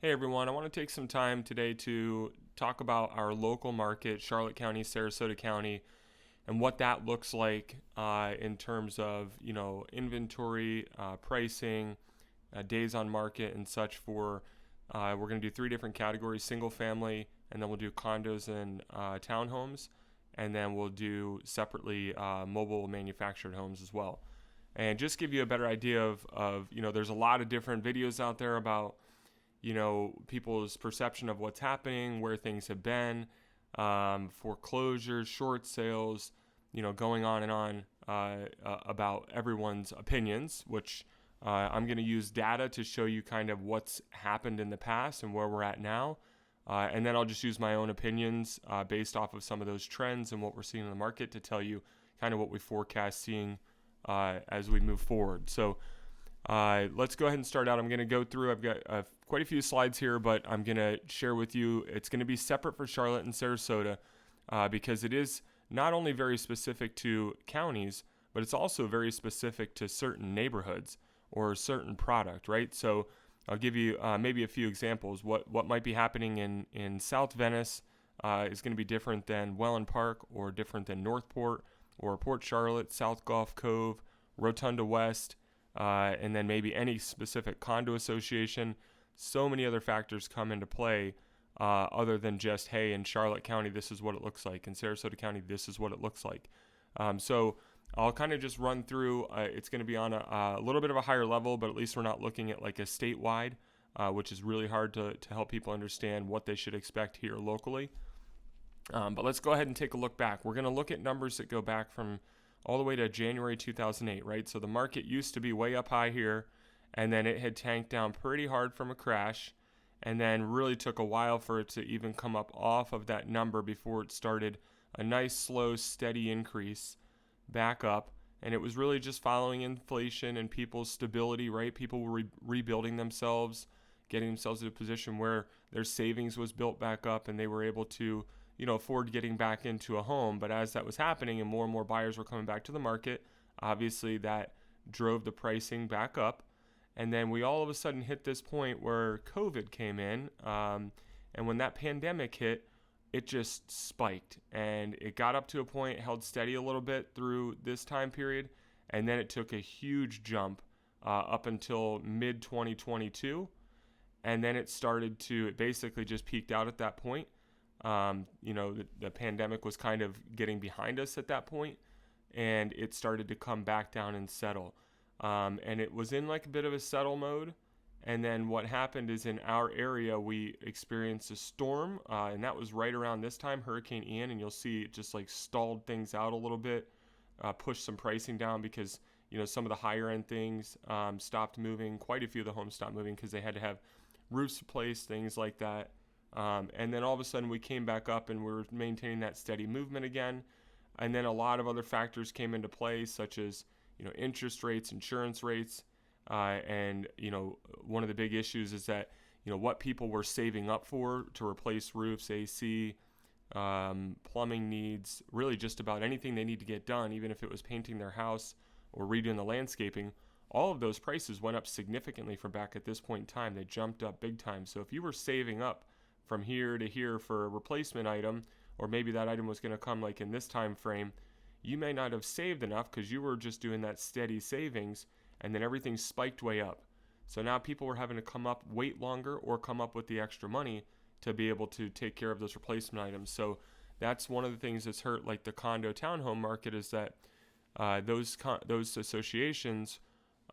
Hey everyone, I want to take some time today to talk about our local market, Charlotte County, Sarasota County, and what that looks like in terms of inventory, pricing, days on market, and such. We're going to do three different categories: single family, and then we'll do condos and townhomes, and then we'll do separately mobile manufactured homes as well. And just give you a better idea of there's a lot of different videos out there about people's perception of what's happening, where things have been, foreclosures, short sales, going on and on about everyone's opinions, which I'm going to use data to show you kind of what's happened in the past and where we're at now. And then I'll just use my own opinions based off of some of those trends and what we're seeing in the market to tell you kind of what we forecast seeing as we move forward. So let's go ahead and start out. I'm going to go through, I've got quite a few slides here, but I'm going to share with you. It's going to be separate for Charlotte and Sarasota because it is not only very specific to counties, but it's also very specific to certain neighborhoods or a certain product, right? So I'll give you maybe a few examples. What might be happening in South Venice is going to be different than Welland Park or different than Northport or Port Charlotte, South Gulf Cove, Rotunda West, and then maybe any specific condo association. So many other factors come into play other than just, hey, in Charlotte County, this is what it looks like. In Sarasota County, this is what it looks like. So I'll kind of just run through. It's going to be on a little bit of a higher level, but at least we're not looking at like a statewide, which is really hard to help people understand what they should expect here locally. But let's go ahead and take a look back. We're going to look at numbers that go back from all the way to January 2008, right? So the market used to be way up high here, and then it had tanked down pretty hard from a crash, and then really took a while for it to even come up off of that number before it started a nice, slow, steady increase back up. And it was really just following inflation and people's stability, right? People were rebuilding themselves, getting themselves in a position where their savings was built back up and they were able to afford getting back into a home. But as that was happening and more buyers were coming back to the market, obviously that drove the pricing back up. And then we all of a sudden hit this point where COVID came in. And when that pandemic hit, it just spiked. And it got up to a point, held steady a little bit through this time period. And then it took a huge jump up until mid 2022. And then it basically just peaked out at that point. The pandemic was kind of getting behind us at that point, and it started to come back down and settle. And it was in like a bit of a settle mode. And then what happened is in our area, we experienced a storm, and that was right around this time, Hurricane Ian. And you'll see it just like stalled things out a little bit, pushed some pricing down because, some of the higher end things stopped moving. Quite a few of the homes stopped moving because they had to have roofs replaced, things like that. And then all of a sudden we came back up and we were maintaining that steady movement again. And then a lot of other factors came into play, such as, interest rates, insurance rates. And one of the big issues is that, what people were saving up for to replace roofs, AC, plumbing needs, really just about anything they need to get done, even if it was painting their house or redoing the landscaping. All of those prices went up significantly from back at this point in time. They jumped up big time. So if you were saving up from here to here for a replacement item, or maybe that item was going to come like in this time frame, you may not have saved enough because you were just doing that steady savings, and then everything spiked way up. So now people were having to wait longer, or come up with the extra money to be able to take care of those replacement items. So that's one of the things that's hurt like the condo townhome market, is that those associations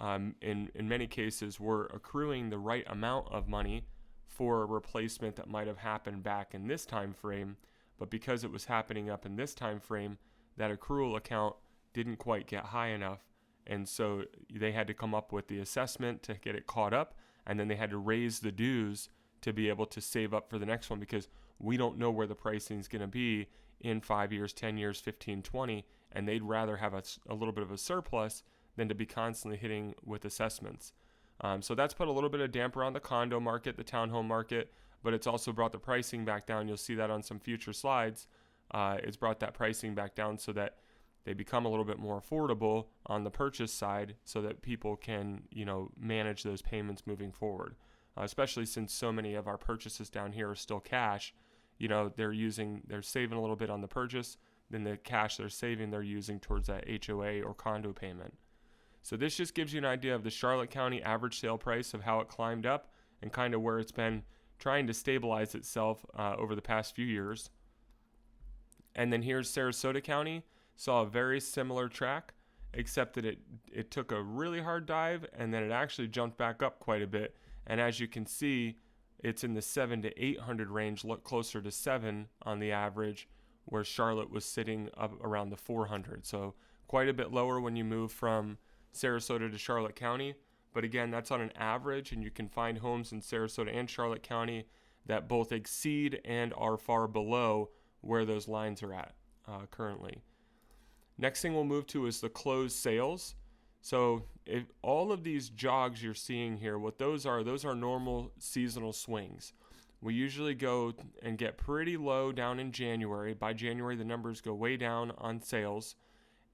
in many cases were accruing the right amount of money for a replacement that might have happened back in this time frame, but because it was happening up in this time frame, that accrual account didn't quite get high enough, and so they had to come up with the assessment to get it caught up, and then they had to raise the dues to be able to save up for the next one, because we don't know where the pricing is going to be in 5 years, 10 years, 15, 20, and they'd rather have a little bit of a surplus than to be constantly hitting with assessments. So that's put a little bit of damper on the condo market, the townhome market, but it's also brought the pricing back down. You'll see that on some future slides. It's brought that pricing back down so that they become a little bit more affordable on the purchase side, so that people can, manage those payments moving forward. especially since so many of our purchases down here are still cash. They're saving a little bit on the purchase, then the cash they're saving they're using towards that HOA or condo payment. So this just gives you an idea of the Charlotte County average sale price, of how it climbed up and kind of where it's been trying to stabilize itself over the past few years. And then here's Sarasota County. Saw a very similar track, except that it took a really hard dive and then it actually jumped back up quite a bit. And as you can see, it's in the 7 to 800 range, look closer to 7 on the average, where Charlotte was sitting up around the 400. So quite a bit lower when you move from Sarasota to Charlotte County. But again, that's on an average, and you can find homes in Sarasota and Charlotte County that both exceed and are far below where those lines are at currently. Next thing we'll move to is the closed sales. So if all of these jogs you're seeing here, what those are normal seasonal swings. We usually go and get pretty low down in January. By January, the numbers go way down on sales.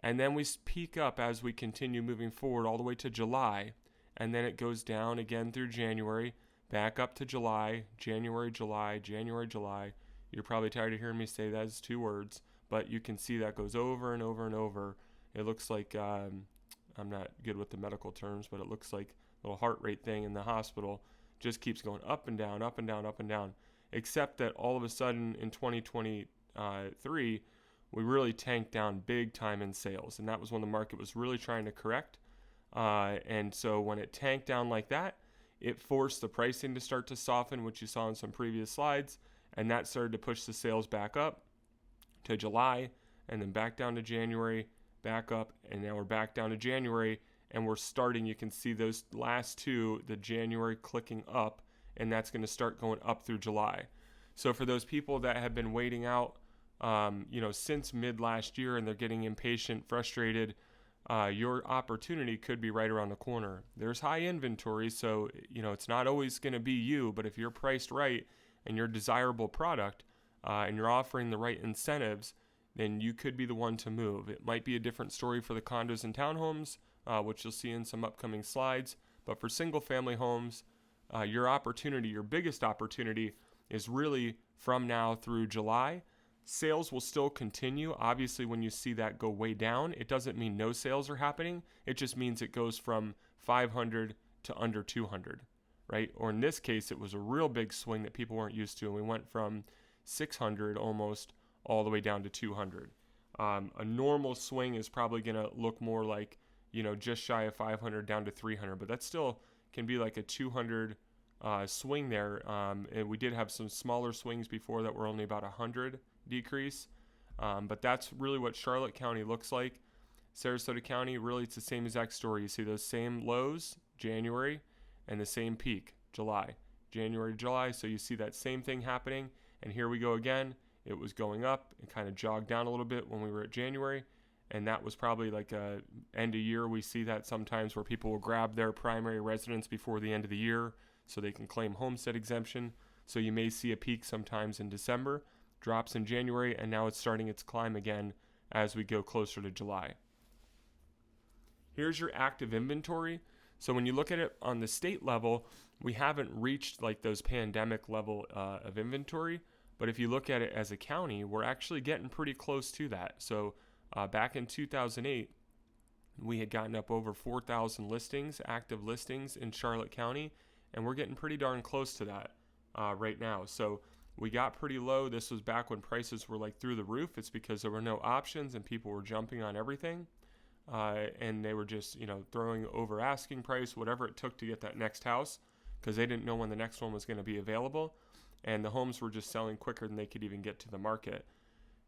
And then we peak up as we continue moving forward all the way to July. And then it goes down again through January, back up to July, January, July, January, July. You're probably tired of hearing me say that as 2 words, but you can see that goes over and over and over. It looks like, I'm not good with the medical terms, but it looks like a little heart rate thing in the hospital. Just keeps going up and down, up and down, up and down. Except that all of a sudden in 2023, we really tanked down big time in sales. And that was when the market was really trying to correct. And so when it tanked down like that, it forced the pricing to start to soften, which you saw in some previous slides. And that started to push the sales back up to July, and then back down to January, back up, and now we're back down to January, and we're starting, you can see those last two, the January clicking up, and that's going to start going up through July. So for those people that have been waiting out, since mid last year, and they're getting impatient, frustrated, your opportunity could be right around the corner. There's high inventory, so it's not always going to be you, but if you're priced right and you're a desirable product, and you're offering the right incentives, then you could be the one to move. It might be a different story for the condos and townhomes, which you'll see in some upcoming slides. But for single family homes, your biggest opportunity is really from now through July. Sales will still continue. Obviously, when you see that go way down, it doesn't mean no sales are happening. It just means it goes from 500 to under 200, right? Or in this case, it was a real big swing that people weren't used to. And we went from 600 almost all the way down to 200. A normal swing is probably going to look more like, just shy of 500 down to 300, but that still can be like a 200 swing there. And we did have some smaller swings before that were only about 100 decrease. But that's really what Charlotte County looks like. Sarasota County, really it's the same exact story. You see those same lows, January, and the same peak, July. January, July, so you see that same thing happening. And here we go again. It was going up and kind of jogged down a little bit when we were at January. And that was probably like a end of year. We see that sometimes where people will grab their primary residence before the end of the year so they can claim homestead exemption. So you may see a peak sometimes in December, drops in January, and now it's starting its climb again as we go closer to July. Here's your active inventory. So when you look at it on the state level, we haven't reached like those pandemic level of inventory. But if you look at it as a county, we're actually getting pretty close to that. So back in 2008, we had gotten up over 4,000 listings, active listings in Charlotte County, and we're getting pretty darn close to that right now. So we got pretty low. This was back when prices were like through the roof. It's because there were no options and people were jumping on everything. And they were just, throwing over asking price, whatever it took to get that next house, because they didn't know when the next one was going to be available. And the homes were just selling quicker than they could even get to the market.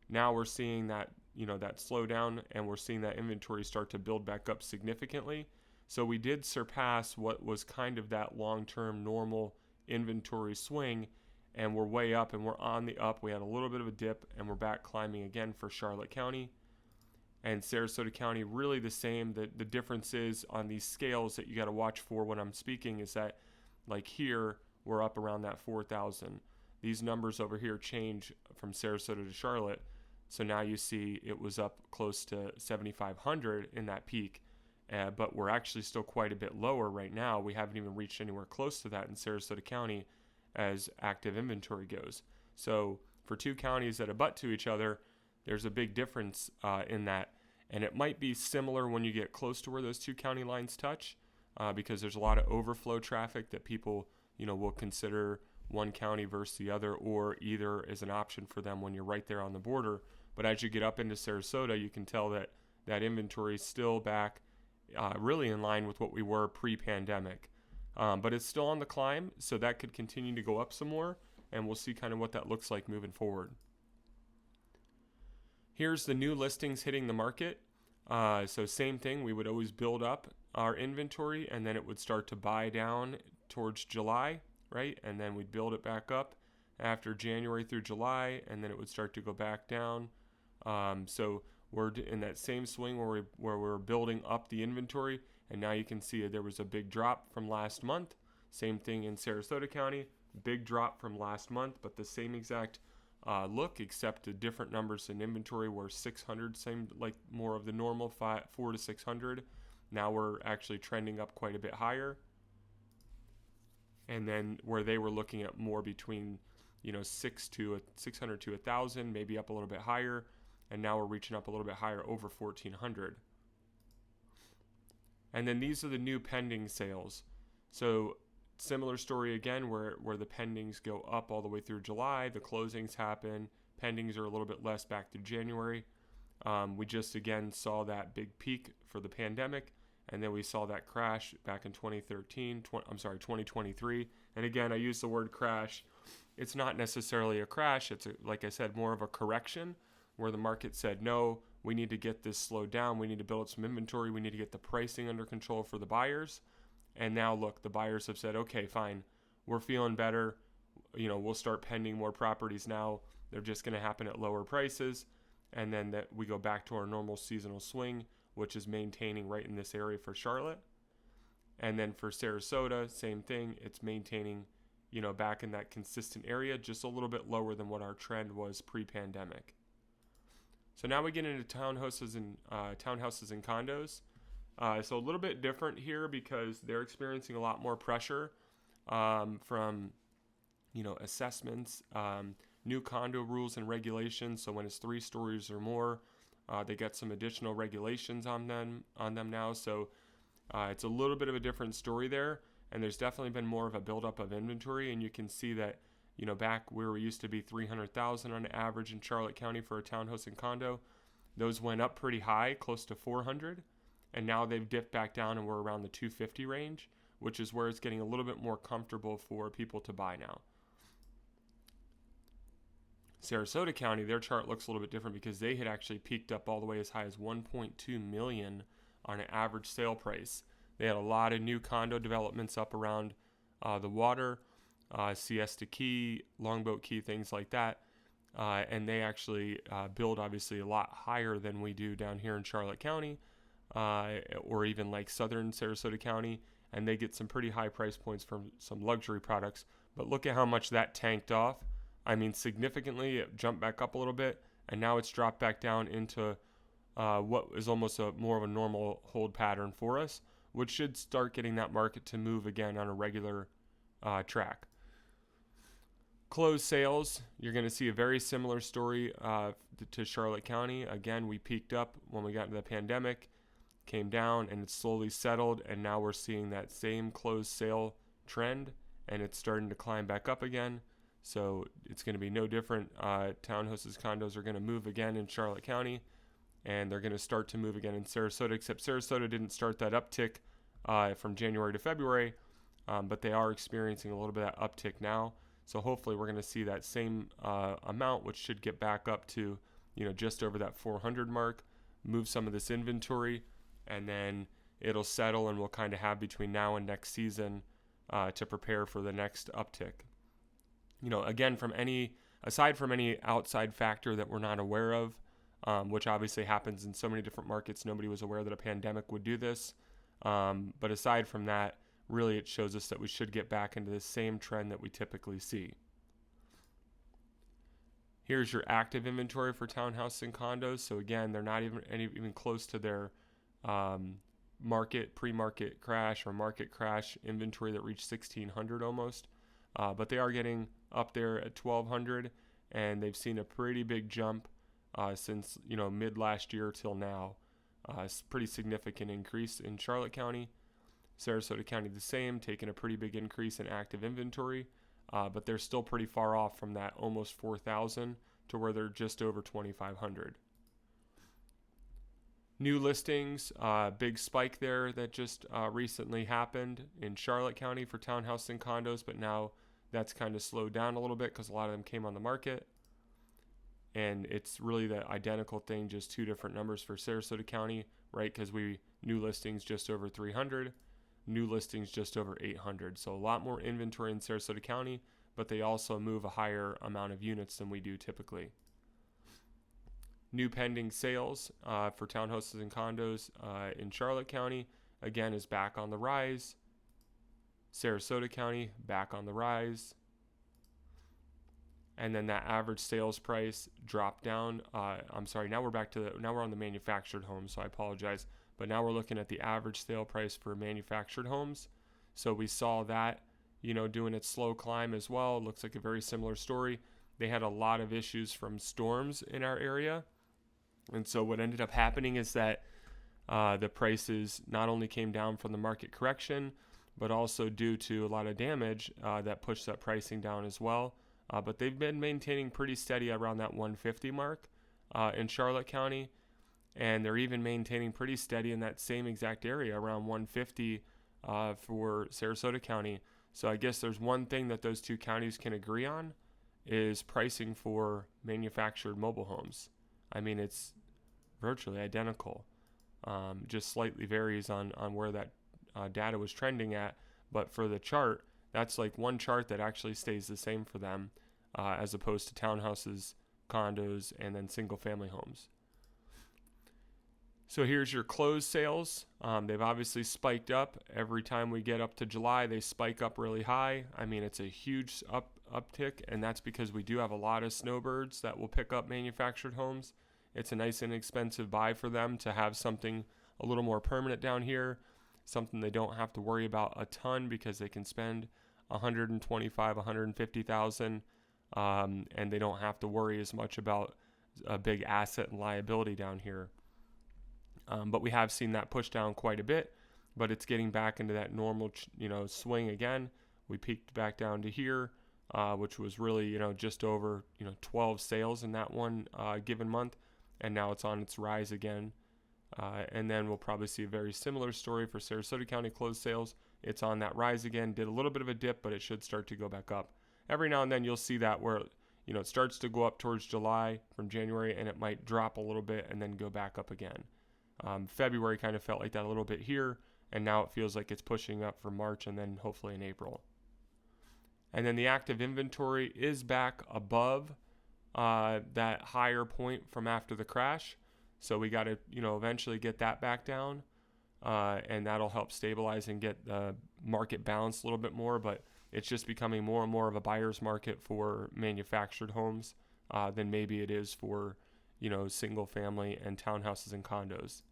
Now we're seeing that, that slow down, and we're seeing that inventory start to build back up significantly. So we did surpass what was kind of that long-term normal inventory swing, and we're way up and we're on the up. We had a little bit of a dip and we're back climbing again for Charlotte County. And Sarasota County, really the same. The difference is on these scales that you got to watch for when I'm speaking is that, like here, we're up around that 4,000. These numbers over here change from Sarasota to Charlotte. So now you see it was up close to 7,500 in that peak. but we're actually still quite a bit lower right now. We haven't even reached anywhere close to that in Sarasota County as active inventory goes. So for two counties that abut to each other, there's a big difference in that. And it might be similar when you get close to where those two county lines touch, because there's a lot of overflow traffic that people, will consider one county versus the other, or either as an option for them when you're right there on the border. But as you get up into Sarasota, you can tell that that inventory is still back really in line with what we were pre-pandemic. But it's still on the climb, so that could continue to go up some more, and we'll see kind of what that looks like moving forward. Here's the new listings hitting the market. So same thing, we would always build up our inventory, and then it would start to buy down towards July, right? And then we'd build it back up after January through July, and then it would start to go back down. So we're in that same swing where we're building up the inventory, and now you can see there was a big drop from last month. Same thing in Sarasota County, big drop from last month, but the same exact look, except the different numbers in inventory where 600 seemed like more of the normal 4 to 600. Now we're actually trending up quite a bit higher. And then where they were looking at more between 600 to 1,000, maybe up a little bit higher, and now we're reaching up a little bit higher over 1,400. And then these are the new pending sales. So similar story again, where the pendings go up all the way through July, the closings happen, pendings are a little bit less back through January. We just again saw that big peak for the pandemic, and then we saw that crash back in 2023. And again, I use the word crash. It's not necessarily a crash. It's, like I said, more of a correction where the market said, no, we need to get this slowed down. We need to build up some inventory. We need to get the pricing under control for the buyers. And now look, the buyers have said, okay, fine, we're feeling better. We'll start pending more properties now. They're just going to happen at lower prices. And then that we go back to our normal seasonal swing, which is maintaining right in this area for Charlotte. And then for Sarasota, same thing. It's maintaining, back in that consistent area, just a little bit lower than what our trend was pre-pandemic. So now we get into townhouses and condos. So a little bit different here because they're experiencing a lot more pressure from, assessments, new condo rules and regulations. So when it's 3 stories or more, they get some additional regulations on them now. So it's a little bit of a different story there. And there's definitely been more of a buildup of inventory. And you can see that, back where we used to be 300,000 on average in Charlotte County for a townhouse and condo, those went up pretty high, close to 400. And now they've dipped back down and we're around the 250 range, which is where it's getting a little bit more comfortable for people to buy now. Sarasota County, their chart looks a little bit different because they had actually peaked up all the way as high as 1.2 million on an average sale price. They had a lot of new condo developments up around the water, Siesta Key, Longboat Key, things like that. And they actually build obviously a lot higher than we do down here in Charlotte County, or even like southern Sarasota County. And they get some pretty high price points from some luxury products. But look at how much that tanked off. I mean, significantly, it jumped back up a little bit, and now it's dropped back down into what is almost more of a normal hold pattern for us, which should start getting that market to move again on a regular track. Closed sales, you're going to see a very similar story to Charlotte County. Again, we peaked up when we got into the pandemic, came down, and it's slowly settled, and now we're seeing that same closed sale trend, and it's starting to climb back up again. So it's going to be no different. Townhouses, condos are going to move again in Charlotte County, and they're going to start to move again in Sarasota, except Sarasota didn't start that uptick from January to February, but they are experiencing a little bit of that uptick now. So hopefully we're going to see that same amount, which should get back up to, just over that 400 mark, move some of this inventory, and then it'll settle, and we'll kind of have between now and next season to prepare for the next uptick. Again, aside from any outside factor that we're not aware of, which obviously happens in so many different markets, nobody was aware that a pandemic would do this. But aside from that, really it shows us that we should get back into the same trend that we typically see. Here's your active inventory for townhouses and condos. So again, they're not even close to their pre-market crash or market crash inventory that reached 1,600 almost. But they are getting up there at 1,200, and they've seen a pretty big jump since mid last year till now. It's a pretty significant increase in Charlotte County. Sarasota County the same, taking a pretty big increase in active inventory, but they're still pretty far off from that almost 4,000 to where they're just over 2,500. New listings, big spike there that just recently happened in Charlotte County for townhouses and condos, but now that's kind of slowed down a little bit because a lot of them came on the market. And it's really the identical thing, just two different numbers for Sarasota County, right? Because new listings just over 300, new listings just over 800. So a lot more inventory in Sarasota County, but they also move a higher amount of units than we do typically. New pending sales for townhouses and condos in Charlotte County, again, is back on the rise. Sarasota County, back on the rise. And then that average sales price dropped down. Now we're on the manufactured homes, so I apologize. But now we're looking at the average sale price for manufactured homes. So we saw that, doing its slow climb as well. It looks like a very similar story. They had a lot of issues from storms in our area. And so what ended up happening is that the prices not only came down from the market correction, but also due to a lot of damage that pushed that pricing down as well. But they've been maintaining pretty steady around that 150 mark in Charlotte County. And they're even maintaining pretty steady in that same exact area around 150 for Sarasota County. So I guess there's one thing that those two counties can agree on is pricing for manufactured mobile homes. I mean, it's virtually identical. Just slightly varies on where that data was trending at. But for the chart, that's like one chart that actually stays the same for them as opposed to townhouses, condos, and then single family homes. So here's your closed sales. They've obviously spiked up. Every time we get up to July, they spike up really high. I mean, it's a huge uptick, and that's because we do have a lot of snowbirds that will pick up manufactured homes. It's a nice inexpensive buy for them to have something a little more permanent down here, something they don't have to worry about a ton because they can spend $125,000, $150,000, and they don't have to worry as much about a big asset and liability down here. But we have seen that push down quite a bit, but it's getting back into that normal, swing again. We peaked back down to here, which was really, just over, 12 sales in that one given month, and now it's on its rise again. And then we'll probably see a very similar story for Sarasota County closed sales. It's on that rise again, did a little bit of a dip, but it should start to go back up. Every now and then you'll see that where, it starts to go up towards July from January, and it might drop a little bit and then go back up again. February kind of felt like that a little bit here, and now it feels like it's pushing up for March and then hopefully in April. And then the active inventory is back above that higher point from after the crash. So we got to, eventually get that back down, and that'll help stabilize and get the market balanced a little bit more. But it's just becoming more and more of a buyer's market for manufactured homes than maybe it is for, single family and townhouses and condos.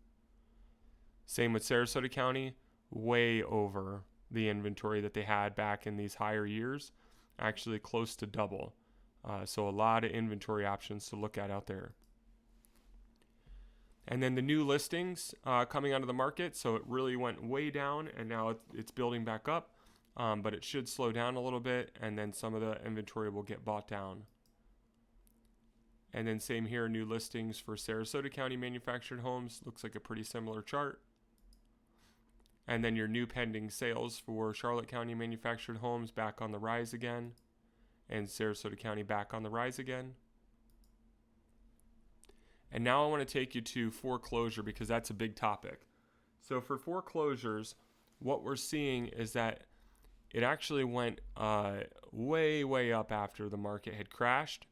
Same with Sarasota County, way over the inventory that they had back in these higher years, actually close to double. So a lot of inventory options to look at out there. And then the new listings coming onto the market. So it really went way down, and now it's building back up, but it should slow down a little bit, and then some of the inventory will get bought down. And then same here, new listings for Sarasota County manufactured homes. Looks like a pretty similar chart. And then your new pending sales for Charlotte County manufactured homes back on the rise again, and Sarasota County back on the rise again. And now I want to take you to foreclosure because that's a big topic. So for foreclosures, what we're seeing is that it actually went way, way up after the market had crashed.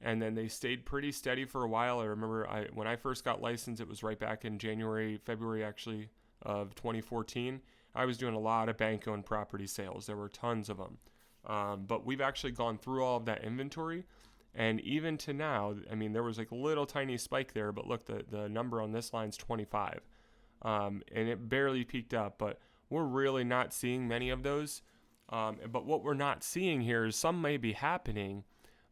And then they stayed pretty steady for a while. I remember when I first got licensed, it was right back in February actually, of 2014. I was doing a lot of bank-owned property sales. There were tons of them. But we've actually gone through all of that inventory. And even to now, I mean, there was like a little tiny spike there, but look, the number on this line is 25. and it barely peaked up, but we're really not seeing many of those. But what we're not seeing here is some may be happening,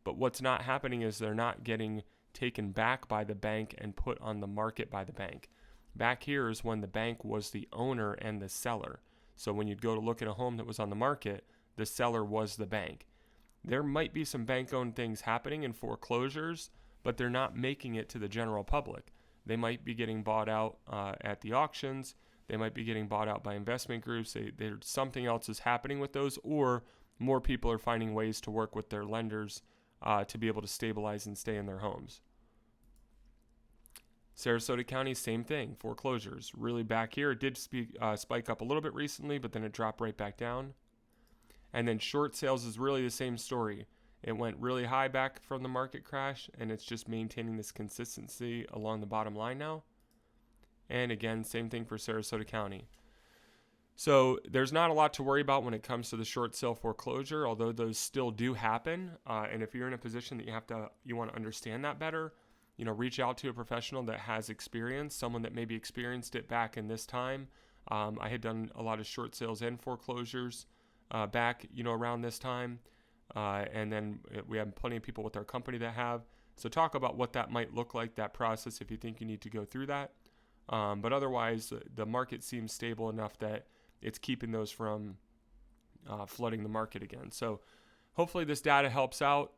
but what's not happening is they're not getting taken back by the bank and put on the market by the bank. Back here is when the bank was the owner and the seller. So when you'd go to look at a home that was on the market, the seller was the bank. There might be some bank-owned things happening in foreclosures, but they're not making it to the general public. They might be getting bought out at the auctions. They might be getting bought out by investment groups. Something else is happening with those, or more people are finding ways to work with their lenders to be able to stabilize and stay in their homes. Sarasota County, same thing, foreclosures. Really back here, it did spike up a little bit recently, but then it dropped right back down. And then short sales is really the same story. It went really high back from the market crash, and it's just maintaining this consistency along the bottom line now. And again, same thing for Sarasota County. So there's not a lot to worry about when it comes to the short sale foreclosure, although those still do happen. And if you're in a position that you want to understand that better, reach out to a professional that has experience, someone that maybe experienced it back in this time. I had done a lot of short sales and foreclosures back, around this time. And then we have plenty of people with our company that have. So talk about what that might look like, that process, if you think you need to go through that. But otherwise, the market seems stable enough that it's keeping those from flooding the market again. So hopefully this data helps out.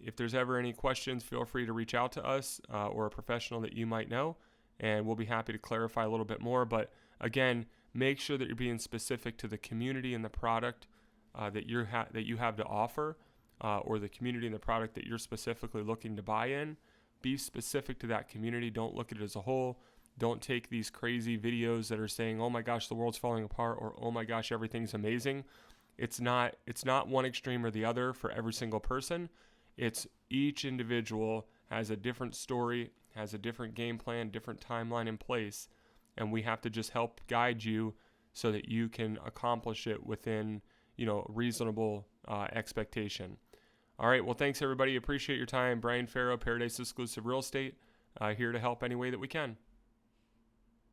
If there's ever any questions, feel free to reach out to us or a professional that you might know, and we'll be happy to clarify a little bit more. But again, make sure that you're being specific to the community and the product that you have to offer, or the community and the product that you're specifically looking to buy in. Be specific to that community. Don't look at it as a whole. Don't take these crazy videos that are saying, "Oh my gosh, the world's falling apart," or "Oh my gosh, everything's amazing." It's not one extreme or the other for every single person. It's each individual has a different story, has a different game plan, different timeline in place, and we have to just help guide you so that you can accomplish it within, reasonable expectation. All right, well, thanks everybody. Appreciate your time. Brian Farrow, Paradise Exclusive Real Estate, here to help any way that we can.